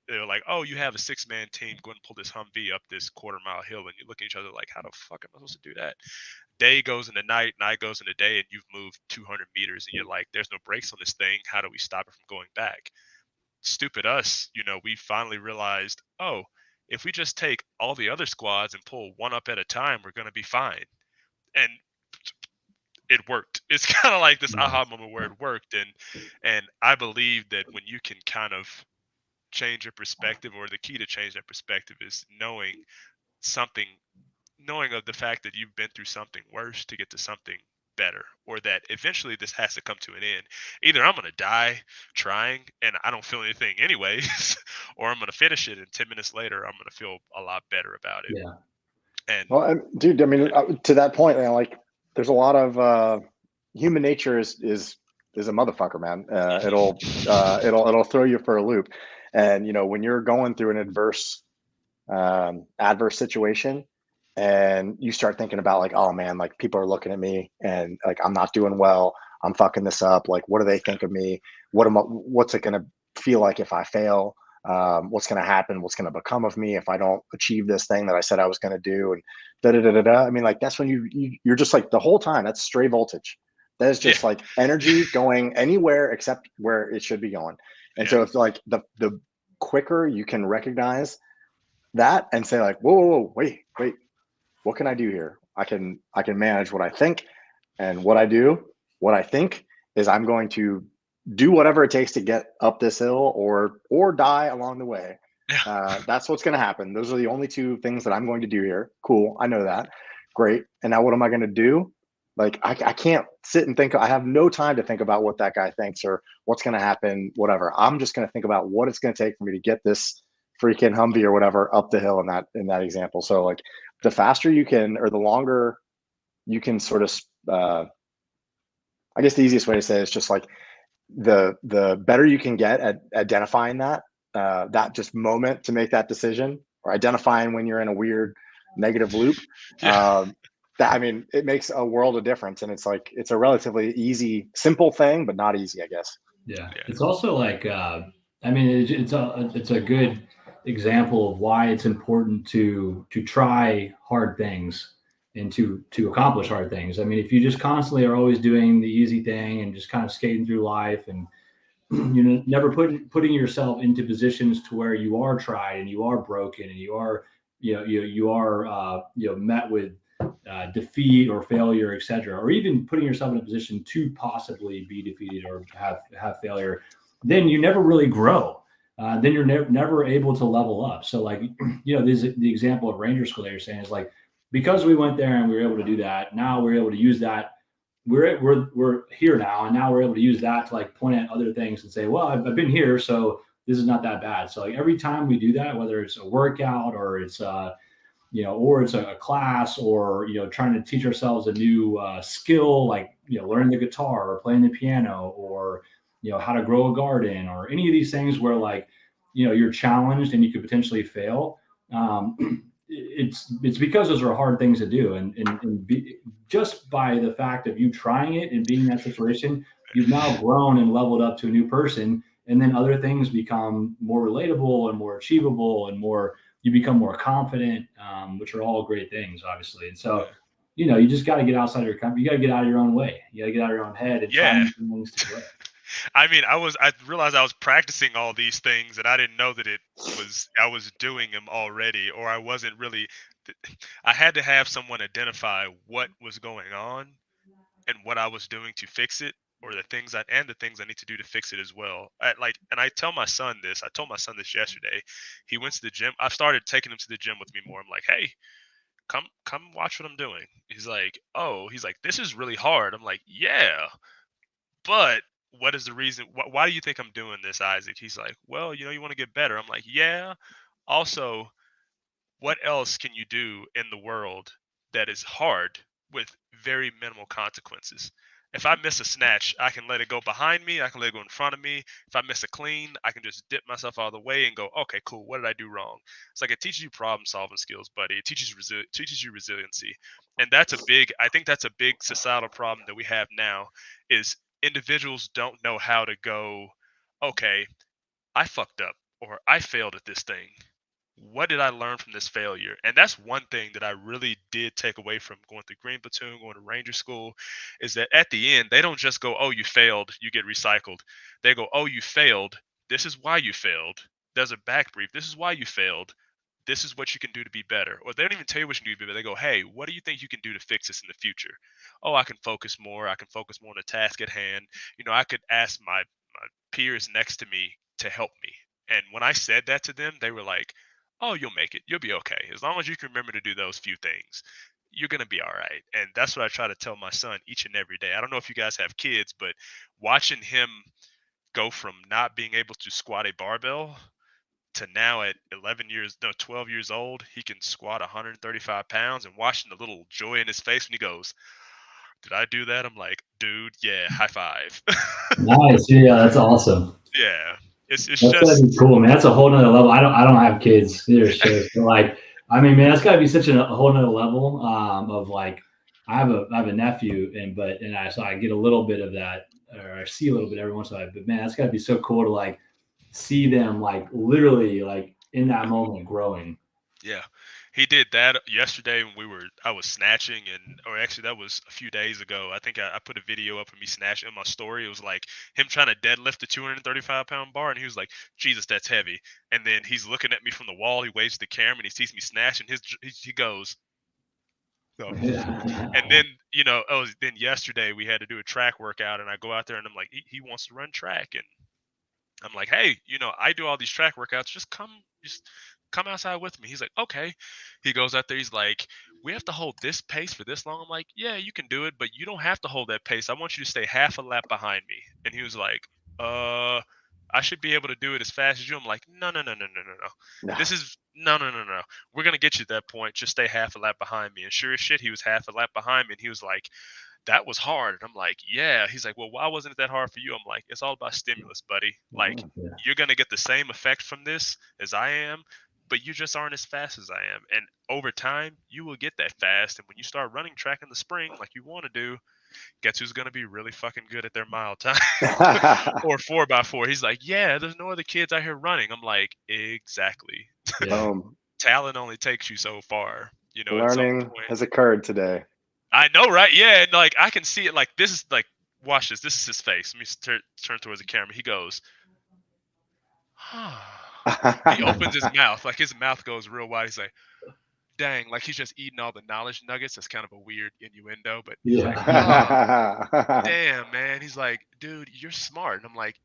they were like, oh, you have a 6-man team, go and pull this Humvee up this quarter-mile hill. And you look at each other like, how the fuck am I supposed to do that? Day goes into night goes into day, and you've moved 200 meters, and you're like, there's no brakes on this thing. How do we stop it from going back? Stupid us, we finally realized, oh, if we just take all the other squads and pull one up at a time, we're going to be fine. And it worked. It's kind of like this aha moment where it worked. And I believe that when you can kind of change your perspective, or the key to change that perspective is knowing of the fact that you've been through something worse to get to something better, or that eventually this has to come to an end. Either I'm going to die trying and I don't feel anything anyways, or I'm going to finish it and 10 minutes later I'm going to feel a lot better about it. And well, dude, I mean, to that point, like, there's a lot of human nature is a motherfucker, man. It'll throw you for a loop. And when you're going through an adverse situation, and you start thinking about like, oh man, like people are looking at me and like I'm not doing well, I'm fucking this up, like what do they think of me, what's it going to feel like if I fail, what's going to happen, what's going to become of me if I don't achieve this thing that I said I was going to do, and da da da da. I mean, like, that's when you're just like, the whole time that's stray voltage. That is just like energy going anywhere except where it should be going. And so if like the quicker you can recognize that and say like, whoa, wait, what can I do here? I can manage what I think, and what I think is I'm going to do whatever it takes to get up this hill or die along the way. That's what's going to happen. Those are the only two things that I'm going to do here. Cool. I know that. Great. And now what am I going to do? Like, I can't sit and think. I have no time to think about what that guy thinks or what's going to happen, whatever. I'm just going to think about what it's going to take for me to get this freaking Humvee or whatever up the hill in that example. So like, the faster you can, or the longer you can sort of, I guess the easiest way to say it is just like the better you can get at identifying that just moment to make that decision, or identifying when you're in a weird negative loop. I mean, it makes a world of difference, and it's like it's a relatively easy, simple thing, but not easy, I guess. Yeah, Yeah. it's also like I mean, it's a good example of why it's important to try hard things and to accomplish hard things. I mean, if you just constantly are always doing the easy thing and just kind of skating through life and you know never putting yourself into positions to where you are tried and you are broken and you are you are met with defeat or failure, etc., or even putting yourself in a position to possibly be defeated or have failure, then you never really grow. Then you're never able to level up. So like the example of Ranger School that you're saying is like because we went there and we were able to do that. Now we're able to use that we're here now, and now we're able to use that to like point at other things and say, well, I've been here, so this is not that bad. So like every time we do that, whether it's a workout or it's or it's a class or trying to teach ourselves a new skill, like learning the guitar or playing the piano or how to grow a garden or any of these things where like you're challenged and you could potentially fail. It's because those are hard things to do, and just by the fact of you trying it and being in that situation, you've now grown and leveled up to a new person, and then other things become more relatable and more achievable and more you become more confident, which are all great things, obviously. And so, you just got to get outside of your comfort. You got to get out of your own way. You got to get out of your own head and try Yeah. new things to grow. I mean, I realized I was practicing all these things and I didn't know that I was doing them already, or I wasn't really. I had to have someone identify what was going on and what I was doing to fix it, or the things I need to do to fix it as well. And I tell my son this. I told my son this yesterday. He went to the gym. I've started taking him to the gym with me more. I'm like, hey, come watch what I'm doing. He's like, oh, he's like, this is really hard. I'm like, yeah, but what is the reason? Why do you think I'm doing this, Isaac? He's like, well, you want to get better. I'm like, yeah. Also, what else can you do in the world that is hard with very minimal consequences? If I miss a snatch, I can let it go behind me. I can let it go in front of me. If I miss a clean, I can just dip myself out of the way and go, okay, cool. What did I do wrong? It's like it teaches you problem solving skills, buddy. It teaches you resiliency, and I think that's a big societal problem that we have now. Is individuals don't know how to go, okay, I fucked up or I failed at this thing. What did I learn from this failure? And that's one thing that I really did take away from going through Green Platoon, going to Ranger School, is that at the end, they don't just go, oh, you failed, you get recycled. They go, oh, you failed. This is why you failed. There's a back brief. This is why you failed. This is what you can do to be better. Or they don't even tell you what you can do to be better. They go, hey, what do you think you can do to fix this in the future? Oh, I can focus more. I can focus more on the task at hand. I could ask my peers next to me to help me. And when I said that to them, they were like, oh, you'll make it. You'll be okay. As long as you can remember to do those few things, you're going to be all right. And that's what I try to tell my son each and every day. I don't know if you guys have kids, but watching him go from not being able to squat a barbell to now at 12 years old, he can squat 135 pounds, and watching the little joy in his face when he goes, did I do that? I'm like, dude, yeah, high five. Nice. Yeah, that's awesome. Yeah. It's That's gotta just, be cool, man. That's a whole nother level. I don't have kids either, Chase, but like, I mean, man, that's gotta be such a whole nother level of like, I have a nephew, so I get a little bit of that, or I see a little bit every once in a while. But man, that's gotta be so cool to like see them like literally like in that moment growing. yeah. He did that yesterday when I was snatching, or actually that was a few days ago. I think I put a video up of me snatching in my story. It was like him trying to deadlift a 235-pound bar, and he was like, Jesus, that's heavy. And then he's looking at me from the wall. He waves to the camera and he sees me snatching. He goes, no. And then, then yesterday we had to do a track workout, and I go out there and I'm like, he wants to run track. And I'm like, hey, I do all these track workouts. Just come outside with me. He's like, okay. He goes out there. He's like, we have to hold this pace for this long. I'm like, yeah, you can do it, but you don't have to hold that pace. I want you to stay half a lap behind me. And he was like, I should be able to do it as fast as you. I'm like, no, no, no, no, no, no, no. No. This is no, no, no, no. We're gonna get you to that point. Just stay half a lap behind me. And sure as shit, he was half a lap behind me. And he was like, that was hard. And I'm like, yeah. He's like, well, why wasn't it that hard for you? I'm like, it's all about stimulus, buddy. Like, Yeah. you're going to get the same effect from this as I am. but you just aren't as fast as I am. And over time, you will get that fast. And when you start running track in the spring, like you want to do, guess who's going to be really fucking good at their mile time or 4x4? He's like, yeah, there's no other kids out here running. I'm like, exactly. Yeah. Talent only takes you so far, at some Learning point. has occurred today. I know, right? Yeah. And like, I can see it. Like, this is like, watch this. This is his face. Let me turn towards the camera. He goes, he opens his mouth. Like, his mouth goes real wide. He's like, dang, like he's just eating all the knowledge nuggets. That's kind of a weird innuendo, but he's like, damn, man. He's like, dude, you're smart. And I'm like,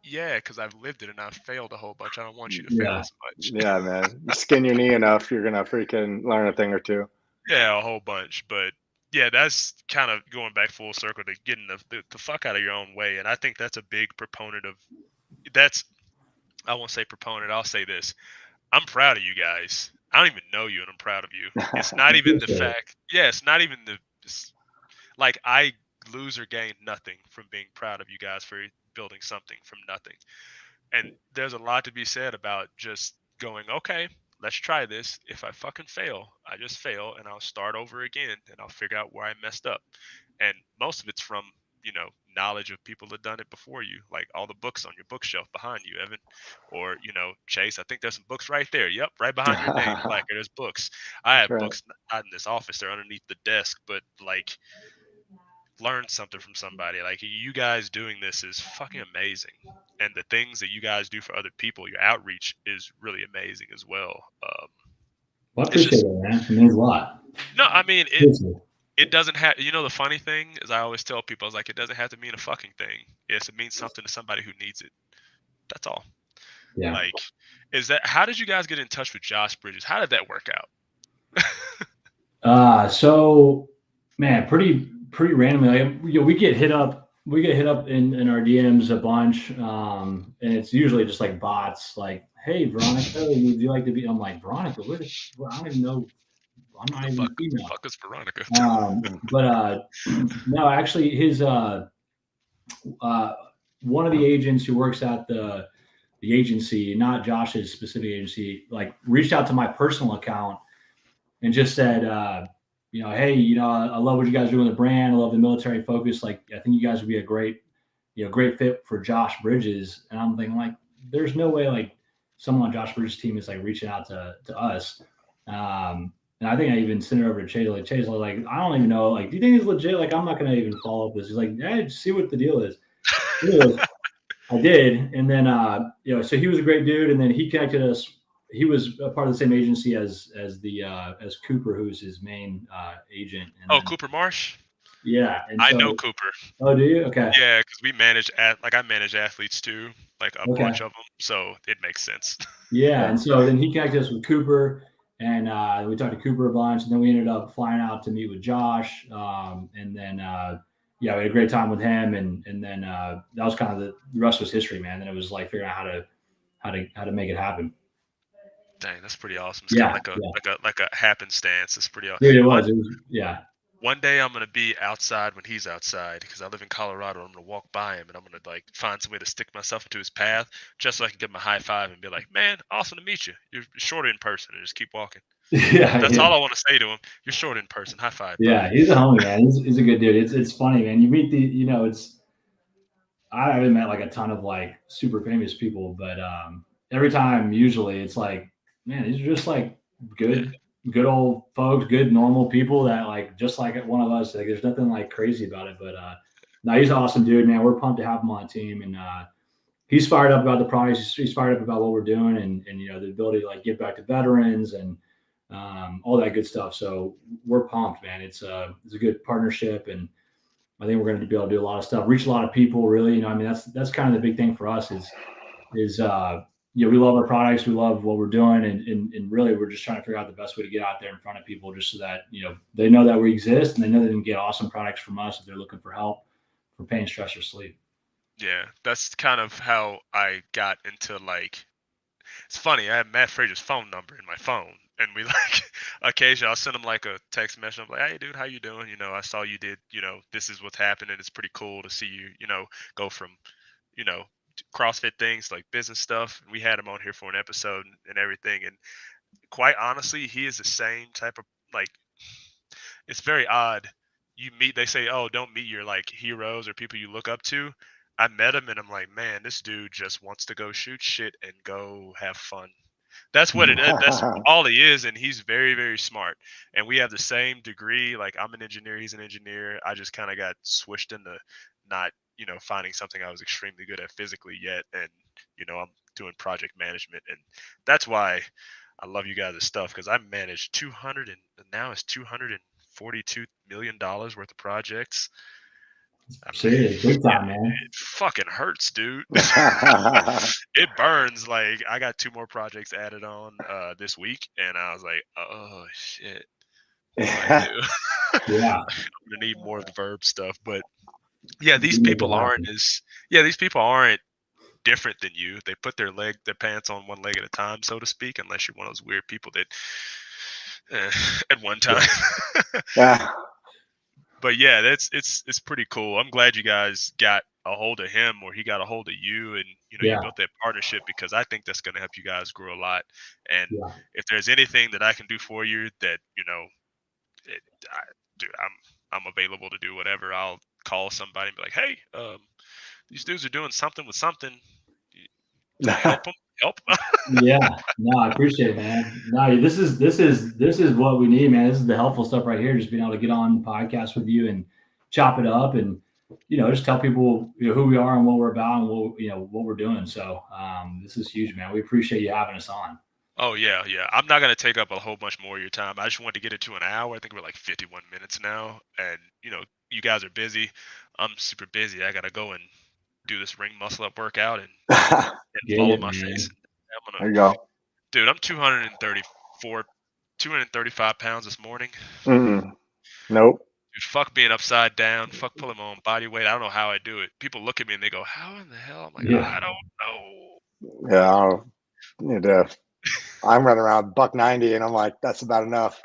yeah, because I've lived it and I've failed a whole bunch. I don't want you to fail Yeah. as much. Yeah, man. You skin your knee enough, you're gonna freaking learn a thing or two. Yeah, a whole bunch. But yeah, that's kind of going back full circle to getting the fuck out of your own way. And I think that's a big proponent of that's. I won't say proponent. I'll say this. I'm proud of you guys. I don't even know you, and I'm proud of you. It's not even the fact. Yeah, it's not even like I lose or gain nothing from being proud of you guys for building something from nothing. And there's a lot to be said about just going, okay, let's try this. If I fucking fail, I just fail and I'll start over again and I'll figure out where I messed up. And most of it's from, knowledge of people that done it before you, like all the books on your bookshelf behind you, Evan, or, Chase, I think there's some books right there. Yep. Right behind your name, Blacker, there's books. I have Right. books not in this office. They're underneath the desk, but like learn something from somebody. Like you guys doing this is fucking amazing. And the things that you guys do for other people, your outreach is really amazing as well. Well, I appreciate it, man. It means a lot. No, I mean, it doesn't have, the funny thing is I always tell people, I was like, it doesn't have to mean a fucking thing. Yes, it means something to somebody who needs it. That's all. Yeah. Like, how did you guys get in touch with Josh Bridges? How did that work out? So man, pretty randomly. Like, we get hit up in our DMs a bunch. And it's usually just like bots like, hey, Veronica, would you like to be? I'm like, Veronica, I don't even know. I'm not even female. Fuck is Veronica? But no, actually his one of the agents who works at the agency, not Josh's specific agency, like reached out to my personal account and just said, hey, I love what you guys do in the brand. I love the military focus. Like, I think you guys would be a great fit for Josh Bridges. And I'm thinking like, there's no way like someone on Josh Bridges' team is like reaching out to us. And I think I even sent it over to Chase. Like, Chase, like, I don't even know. Like, do you think it's legit? Like, I'm not going to even follow up this. He's like, yeah, just see what the deal is. I did. And then, so he was a great dude. And then he connected us. He was a part of the same agency as Cooper, who's his main agent. And then, Cooper Marsh? Yeah. And I know Cooper. Oh, do you? Okay. Yeah, because we manage I manage athletes too, like a bunch of them. So it makes sense. Yeah. And so then he connected us with Cooper. And we talked to Cooper a bunch, and then we ended up flying out to meet with Josh. And then, we had a great time with him. And then that was kind of the rest was history, man. Then it was like figuring out how to make it happen. Dang, that's pretty awesome. It's kind of like a happenstance. It's pretty awesome. Dude, it was, yeah. One day I'm gonna be outside when he's outside because I live in Colorado. I'm gonna walk by him and I'm gonna like find some way to stick myself into his path just so I can give him a high five and be like, "Man, awesome to meet you. You're shorter in person," and just keep walking. Yeah, that's all I want to say to him. You're short in person. High five. Bro. Yeah, he's a homie, man. He's a good dude. It's funny, man. You meet I haven't met like a ton of like super famous people, but every time usually it's like, man, these are just like good old folks, good normal people that like just like one of us. Like there's nothing like crazy about it. But no, he's an awesome dude, man. We're pumped to have him on the team, and he's fired up about the products. He's fired up about what we're doing, and the ability to like give back to veterans and all that good stuff. So we're pumped, man. It's a good partnership, and I think we're going to be able to do a lot of stuff, reach a lot of people. Really, I mean, that's kind of the big thing for us is we love our products, we love what we're doing, and really we're just trying to figure out the best way to get out there in front of people, just so that they know that we exist and they know they can get awesome products from us if they're looking for help for pain, stress, or sleep. Yeah, that's kind of how I got into like. It's funny. I have Matt Frazier's phone number in my phone, and we like occasionally I'll send him like a text message. I'm like, "Hey, dude, how you doing? I saw you did. This is what's happening. It's pretty cool to see you. Go from, CrossFit things, like business stuff. We had him on here for an episode and everything. And quite honestly, he is the same type of like. It's very odd. They say, oh, don't meet your like heroes or people you look up to. I met him and I'm like, man, this dude just wants to go shoot shit and go have fun. That's what it is. That's all he is, and he's very, very smart. And we have the same degree. Like I'm an engineer, he's an engineer. I just kind of got swished into not, finding something I was extremely good at physically yet, and I'm doing project management, and that's why I love you guys' stuff because I managed 200 and now it's $242 million worth of projects. I mean, Serious, big time, man. it fucking hurts, dude. It burns. Like I got 2 more projects added on this week, and I was like, oh shit, what do I do? Yeah. I'm gonna need more of the verb stuff. But yeah, these people aren't different than you. They put their pants on one leg at a time, so to speak, unless you're one of those weird people that at one time. Yeah. But yeah, it's pretty cool. I'm glad you guys got a hold of him, or he got a hold of you, and you built that partnership, because I think that's going to help you guys grow a lot. And if there's anything that I can do for you, that dude, I'm available to do whatever. I'll call somebody and be like, hey, these dudes are doing something with something. Help them. Help. Yeah, no, I appreciate it, man. No, this is what we need, man. This is the helpful stuff right here. Just being able to get on podcast with you and chop it up, and just tell people who we are and what we're about and what we're doing. So this is huge, man. We appreciate you having us on. Oh yeah. I'm not gonna take up a whole bunch more of your time. I just wanted to get it to an hour. I think we're like 51 minutes now, and you guys are busy. I'm super busy. I gotta go and do this ring muscle up workout and follow my face. There you go. Dude, I'm 235 pounds this morning. Nope. Dude, fuck being upside down. Fuck pulling my own body weight. I don't know how I do it. People look at me and they go, how in the hell? I'm like, I don't know. Yeah. I'm running around $190 and I'm like, that's about enough.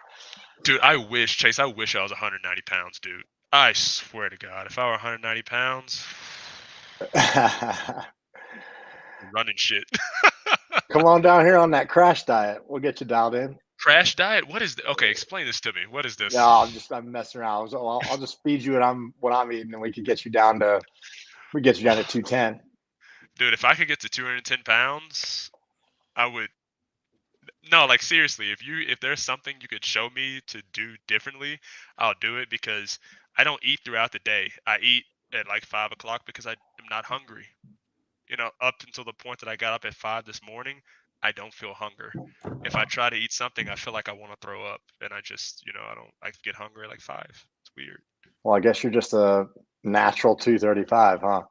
Dude, I wish I was 190 pounds, dude. I swear to God, if I were 190 pounds, running shit. Come on down here on that crash diet. We'll get you dialed in. Crash diet? What is okay, explain this to me. What is this? Yeah, I'm messing around. I'll just feed you what I'm eating, and we could get you down to 210. Dude, if I could get to 210 pounds, I would. No, like seriously, if there's something you could show me to do differently, I'll do it, because I don't eat throughout the day. I eat at like 5 o'clock because I'm not hungry. Up until the point that I got up at 5 this morning, I don't feel hunger. If I try to eat something, I feel like I want to throw up, and I just, I get hungry at like 5. It's weird. Well, I guess you're just a natural 235, huh?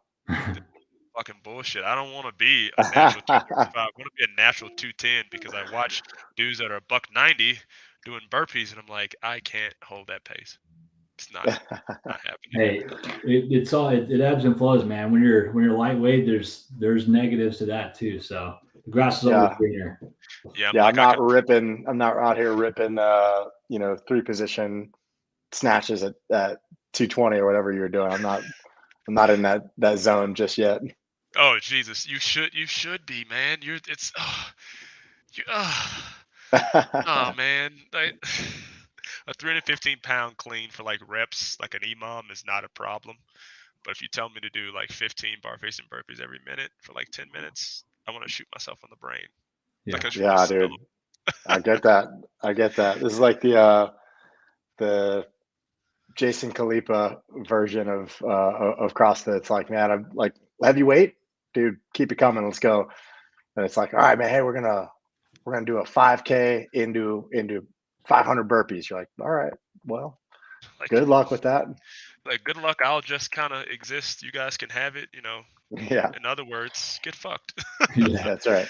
Fucking bullshit. I don't want to be a natural 235. I want to be a natural 210, because I watch dudes that are $190 doing burpees, and I'm like, I can't hold that pace. It's not happening. Hey, it ebbs and flows, man. When you're lightweight, there's negatives to that too. So the grass is always greener. Yeah, I'm not out here ripping 3-position snatches at 220 or whatever you're doing. I'm not in that zone just yet. Oh Jesus, you should be, man. Oh man, a 315-pound clean for like reps, like an EMOM, is not a problem. But if you tell me to do like 15 bar facing burpees every minute for like 10 minutes, I want to shoot myself in the brain. Yeah, dude. I get that. This is like the Jason Khalipa version of CrossFit. It's like, man, I'm like, heavyweight, dude, keep it coming. Let's go. And it's like, all right, man, hey, we're gonna do a 5K into 500 burpees. You're like, all right, well, good luck with that. Like, good luck. I'll just kind of exist. You guys can have it. Yeah. In other words, get fucked. Yeah, that's right.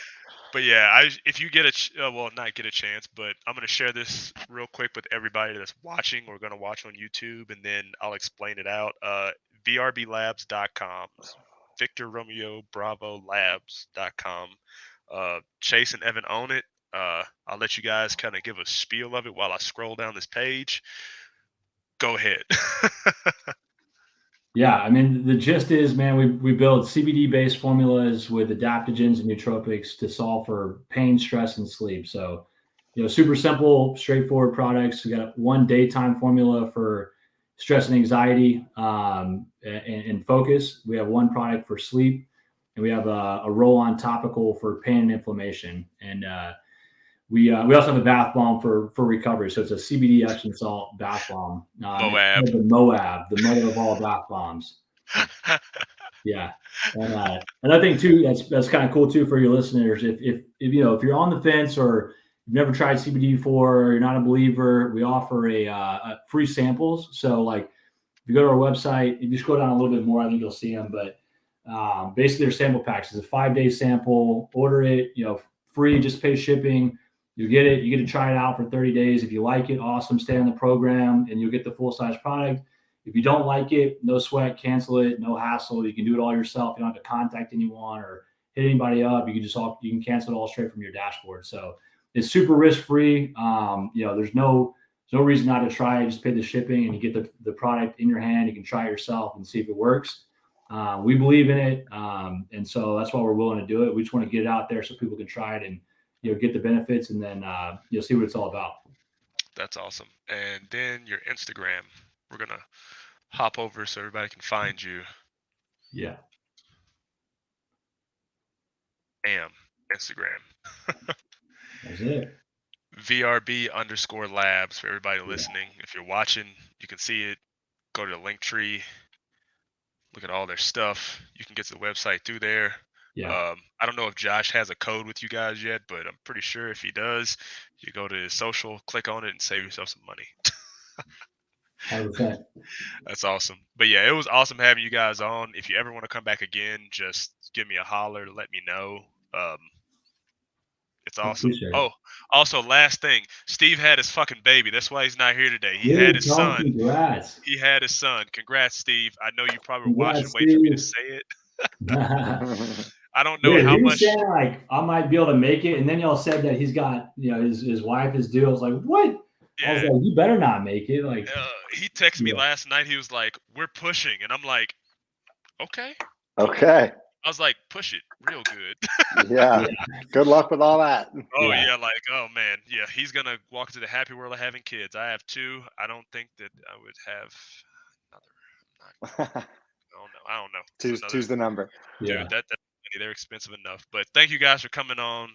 But yeah, if you get not get a chance, but I'm gonna share this real quick with everybody that's watching or gonna watch on YouTube, and then I'll explain it out. VRBLabs.com, Victor Romeo Bravo Labs.com. Chase and Evan own it. I'll let you guys kind of give a spiel of it while I scroll down this page. Go ahead. Yeah, I mean, the gist is, man, we build CBD-based formulas with adaptogens and nootropics to solve for pain, stress, and sleep. So, super simple, straightforward products. We got one daytime formula for stress and anxiety and focus. We have one product for sleep, and we have a roll-on topical for pain and inflammation. And we also have a bath bomb for recovery. So it's a CBD Epsom salt bath bomb. It's Moab. called the Moab, the mother of all bath bombs. Yeah. And another thing too, that's kind of cool too for your listeners. If you're on the fence or you've never tried CBD before, or you're not a believer, we offer a free samples. So like if you go to our website, if you scroll down a little bit more, I think you'll see them. But basically, their sample packs is a 5-day sample. Order it, free, just pay shipping. You get it. You get to try it out for 30 days. If you like it, awesome. Stay on the program, and you'll get the full size product. If you don't like it, no sweat, cancel it, no hassle. You can do it all yourself. You don't have to contact anyone or hit anybody up. You can cancel it all straight from your dashboard. So it's super risk free. There's no reason not to try it. Just pay the shipping, and you get the product in your hand. You can try it yourself and see if it works. We believe in it, and so that's why we're willing to do it. We just want to get it out there so people can try it and get the benefits, and then you'll see what it's all about. That's awesome. And then your Instagram, we're gonna hop over so everybody can find you. Yeah. Instagram. That's it. VRB_labs for everybody listening. If you're watching, you can see it. Go to the link tree. Look at all their stuff. You can get to the website through there. Yeah. I don't know if Josh has a code with you guys yet, but I'm pretty sure if he does, you go to his social, click on it, and save yourself some money. 100%. That's awesome. But yeah, it was awesome having you guys on. If you ever want to come back again, just give me a holler. Let me know. It's awesome. Oh, also, last thing, Steve had his fucking baby. That's why he's not here today. He had his son. Congrats. He had his son. Congrats, Steve. I know you probably were watching, waiting for me to say it. I don't know how much. Saying, like, I might be able to make it, and then y'all said that he's got, his wife is due. I was like, what? Yeah. I was like, you better not make it. Like, he texted me last night. He was like, "We're pushing," and I'm like, "Okay." Okay. I was like, "Push it real good." Yeah. Good luck with all that. Oh yeah, like, oh man, yeah. He's gonna walk into the happy world of having kids. I have 2. I don't think that I would have another. I don't know. Two's the number. Dude, they're expensive enough. But thank you guys for coming on.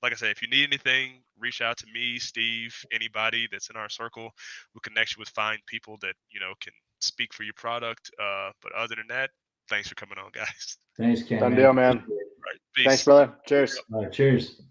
Like I said, if you need anything, reach out to me, Steve, anybody that's in our circle. We'll connect you with fine people that can speak for your product. But other than that, thanks for coming on, guys. Thanks, Ken. Done deal, man. Right, peace. Thanks, brother. Cheers. Cheers.